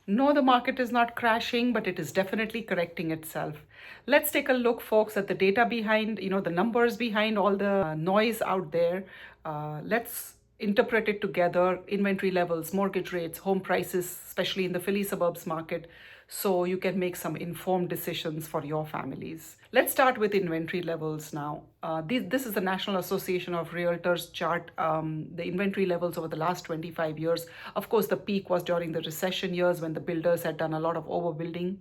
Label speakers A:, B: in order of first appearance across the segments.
A: No, the market is not crashing, but it is definitely correcting itself. Let's take a look, folks, at the data behind, the numbers behind all the noise out there. Let's interpret it together: inventory levels, mortgage rates, home prices, especially in the Philly suburbs market, so you can make some informed decisions for your families. Let's start with inventory levels now. This is the National Association of Realtors chart, the inventory levels over the last 25 years. Of course, the peak was during the recession years when the builders had done a lot of overbuilding.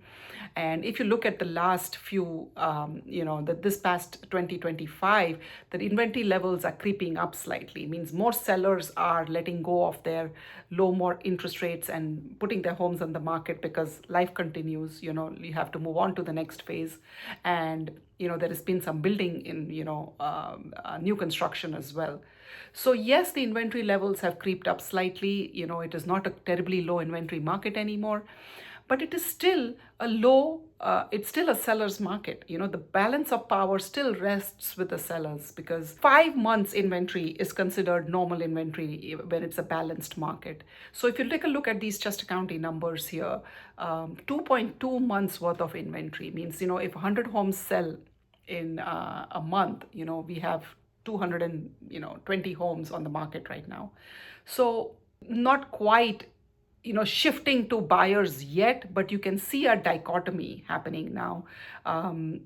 A: And if you look at the last few, this past 2025, the inventory levels are creeping up slightly. It means more sellers are letting go of their low more interest rates and putting their homes on the market because life continues. You have to move on to the next phase. And there has been some building in new construction as well. So yes, the inventory levels have creeped up slightly. It is not a terribly low inventory market anymore, but it is still a low, it's still a seller's market. The balance of power still rests with the sellers, because 5 months inventory is considered normal inventory when it's a balanced market. So if you take a look at these Chester County numbers here, 2.2 months worth of inventory means, if 100 homes sell in a month, we have 220 homes on the market right now. So not quite shifting to buyers yet, but you can see a dichotomy happening now.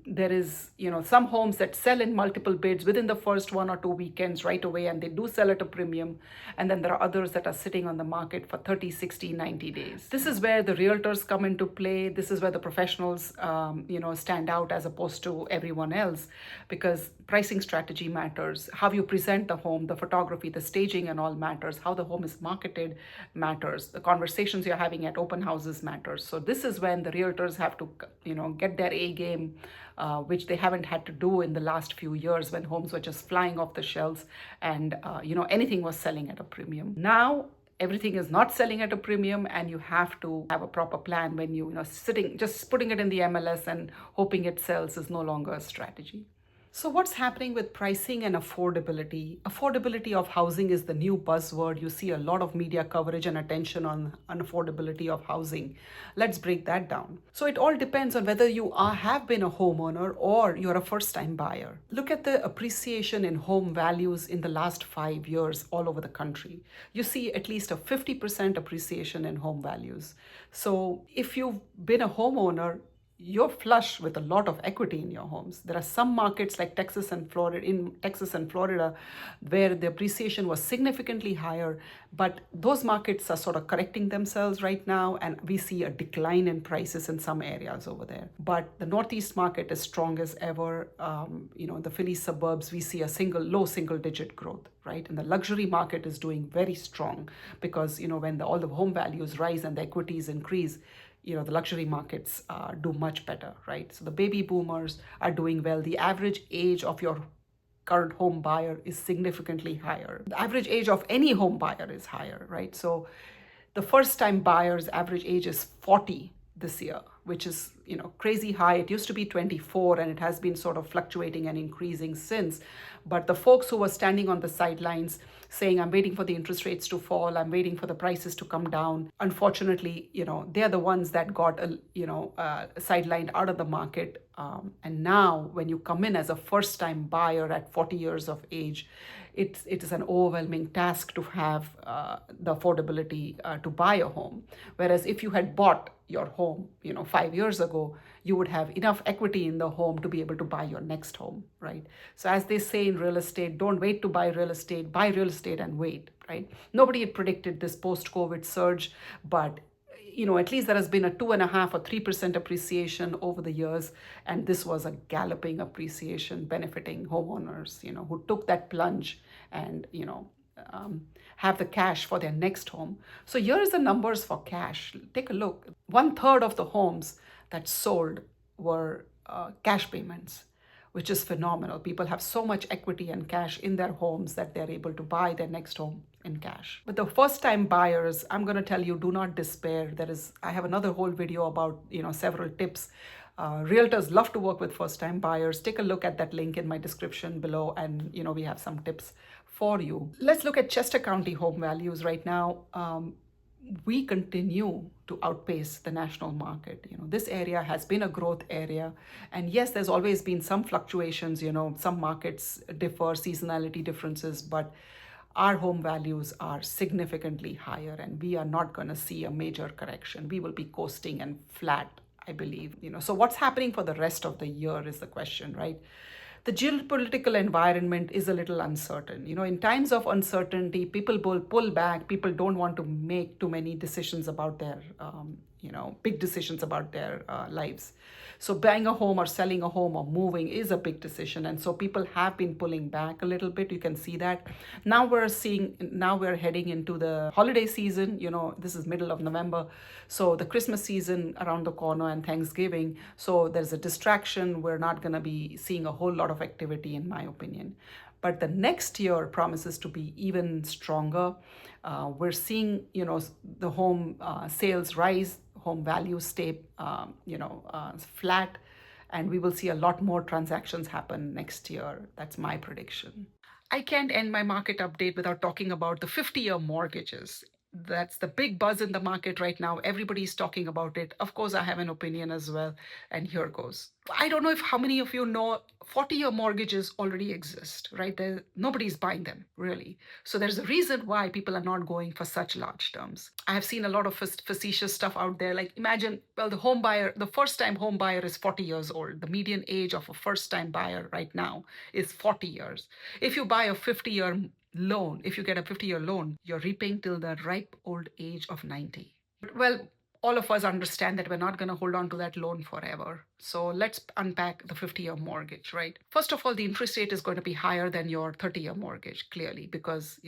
A: There is, some homes that sell in multiple bids within the first 1 or 2 weekends right away, and they do sell at a premium. And then there are others that are sitting on the market for 30, 60, 90 days. This is where the realtors come into play. This is where the professionals, stand out as opposed to everyone else, because pricing strategy matters. How you present the home, the photography, the staging and all matters. How the home is marketed matters. The conversations you're having at open houses matters. So this is when the realtors have to, get their A game, which they haven't had to do in the last few years when homes were just flying off the shelves and, anything was selling at a premium. Now, everything is not selling at a premium, and you have to have a proper plan when just putting it in the MLS and hoping it sells is no longer a strategy. So what's happening with pricing and affordability? Affordability of housing is the new buzzword. You see a lot of media coverage and attention on affordability of housing. Let's break that down. So it all depends on whether you have been a homeowner or you're a first-time buyer. Look at the appreciation in home values in the last 5 years all over the country. You see at least a 50% appreciation in home values. So if you've been a homeowner, you're flush with a lot of equity in your homes. There are some markets like Texas and Florida, where the appreciation was significantly higher, but those markets are sort of correcting themselves right now, and we see a decline in prices in some areas over there. But the Northeast market is strong as ever. The Philly suburbs, we see a low single digit growth, right? And the luxury market is doing very strong because, when all the home values rise and the equities increase, the luxury markets do much better, right? So the baby boomers are doing well. The average age of your current home buyer is significantly higher. The average age of any home buyer is higher, right? So the first time buyer's average age is 40 this year, which is, crazy high. It used to be 24, and it has been sort of fluctuating and increasing since. But the folks who were standing on the sidelines saying, I'm waiting for the interest rates to fall, I'm waiting for the prices to come down, unfortunately, they're the ones that got, sidelined out of the market. And now when you come in as a first-time buyer at 40 years of age, it is an overwhelming task to have the affordability to buy a home. Whereas if you had bought your home, 5 years ago, you would have enough equity in the home to be able to buy your next home, right? So as they say in real estate, don't wait to buy real estate and wait, right? Nobody had predicted this post-COVID surge, but at least there has been a 2.5 or 3% appreciation over the years, and this was a galloping appreciation benefiting homeowners, who took that plunge and have the cash for their next home. So here is the numbers for cash. Take a look. 1/3 of the homes that sold were cash payments, which is phenomenal. People have so much equity and cash in their homes that they're able to buy their next home in cash. But the first-time buyers, I'm going to tell you, do not despair. I have another whole video about, several tips. Realtors love to work with first-time buyers. Take a look at that link in my description below, and, we have some tips for you. Let's look at Chester County home values right now. we continue to outpace the national market. This area has been a growth area, and yes, there's always been some fluctuations. Some markets differ, seasonality differences, but our home values are significantly higher, and we are not going to see a major correction. We will be coasting and flat, I believe. So what's happening for the rest of the year is the question, right? The geopolitical environment is a little uncertain. In times of uncertainty, people will pull back. People don't want to make too many decisions about their, big decisions about their lives. So buying a home or selling a home or moving is a big decision. And so people have been pulling back a little bit. You can see that. Now we're heading into the holiday season. This is middle of November. So the Christmas season around the corner and Thanksgiving. So there's a distraction. We're not going to be seeing a whole lot of activity, in my opinion. But the next year promises to be even stronger. We're seeing, the home sales rise, home values stay, flat, and we will see a lot more transactions happen next year. That's my prediction. I can't end my market update without talking about the 50-year mortgages. That's the big buzz in the market right now. Everybody's talking about it. Of course, I have an opinion as well. And here goes. I don't know if how many of you know 40-year mortgages already exist, right? Nobody's buying them, really. So there's a reason why people are not going for such large terms. I have seen a lot of facetious stuff out there. Like imagine, well, the first-time home buyer is 40 years old. The median age of a first-time buyer right now is 40 years. If you buy a 50-year loan, if you get a 50-year loan, you're repaying till the ripe old age of 90. Well, all of us understand that we're not going to hold on to that loan forever. So let's unpack the 50-year mortgage, right? First of all, the interest rate is going to be higher than your 30-year mortgage, clearly, because,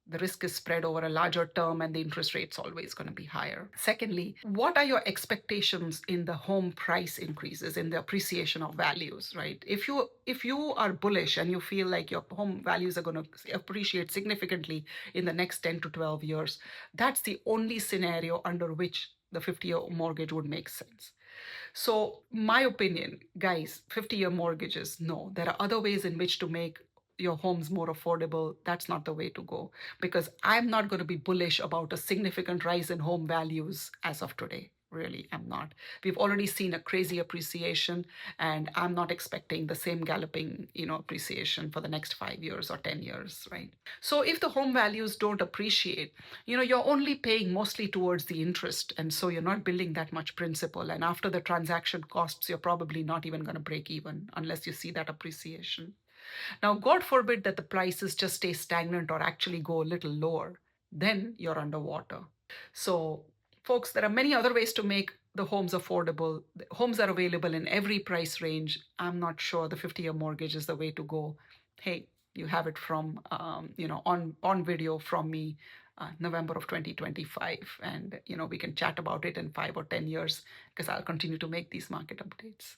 A: the risk is spread over a larger term and the interest rate's always going to be higher. Secondly, what are your expectations in the home price increases, in the appreciation of values, right? If you are bullish and you feel like your home values are going to appreciate significantly in the next 10 to 12 years, that's the only scenario under which the 50-year mortgage would make sense. So my opinion, guys, 50-year mortgages, no. There are other ways in which to make your homes more affordable. That's not the way to go, because I'm not going to be bullish about a significant rise in home values as of today. Really, I'm not. We've already seen a crazy appreciation, and I'm not expecting the same galloping, appreciation for the next 5 years or 10 years, right? So if the home values don't appreciate, you're only paying mostly towards the interest, and so you're not building that much principal. And after the transaction costs, you're probably not even going to break even unless you see that appreciation. Now, God forbid that the prices just stay stagnant or actually go a little lower, then you're underwater. So, folks, there are many other ways to make the homes affordable. The homes are available in every price range. I'm not sure the 50-year mortgage is the way to go. Hey, you have it from, on video from me, November of 2025. And, we can chat about it in 5 or 10 years, because I'll continue to make these market updates.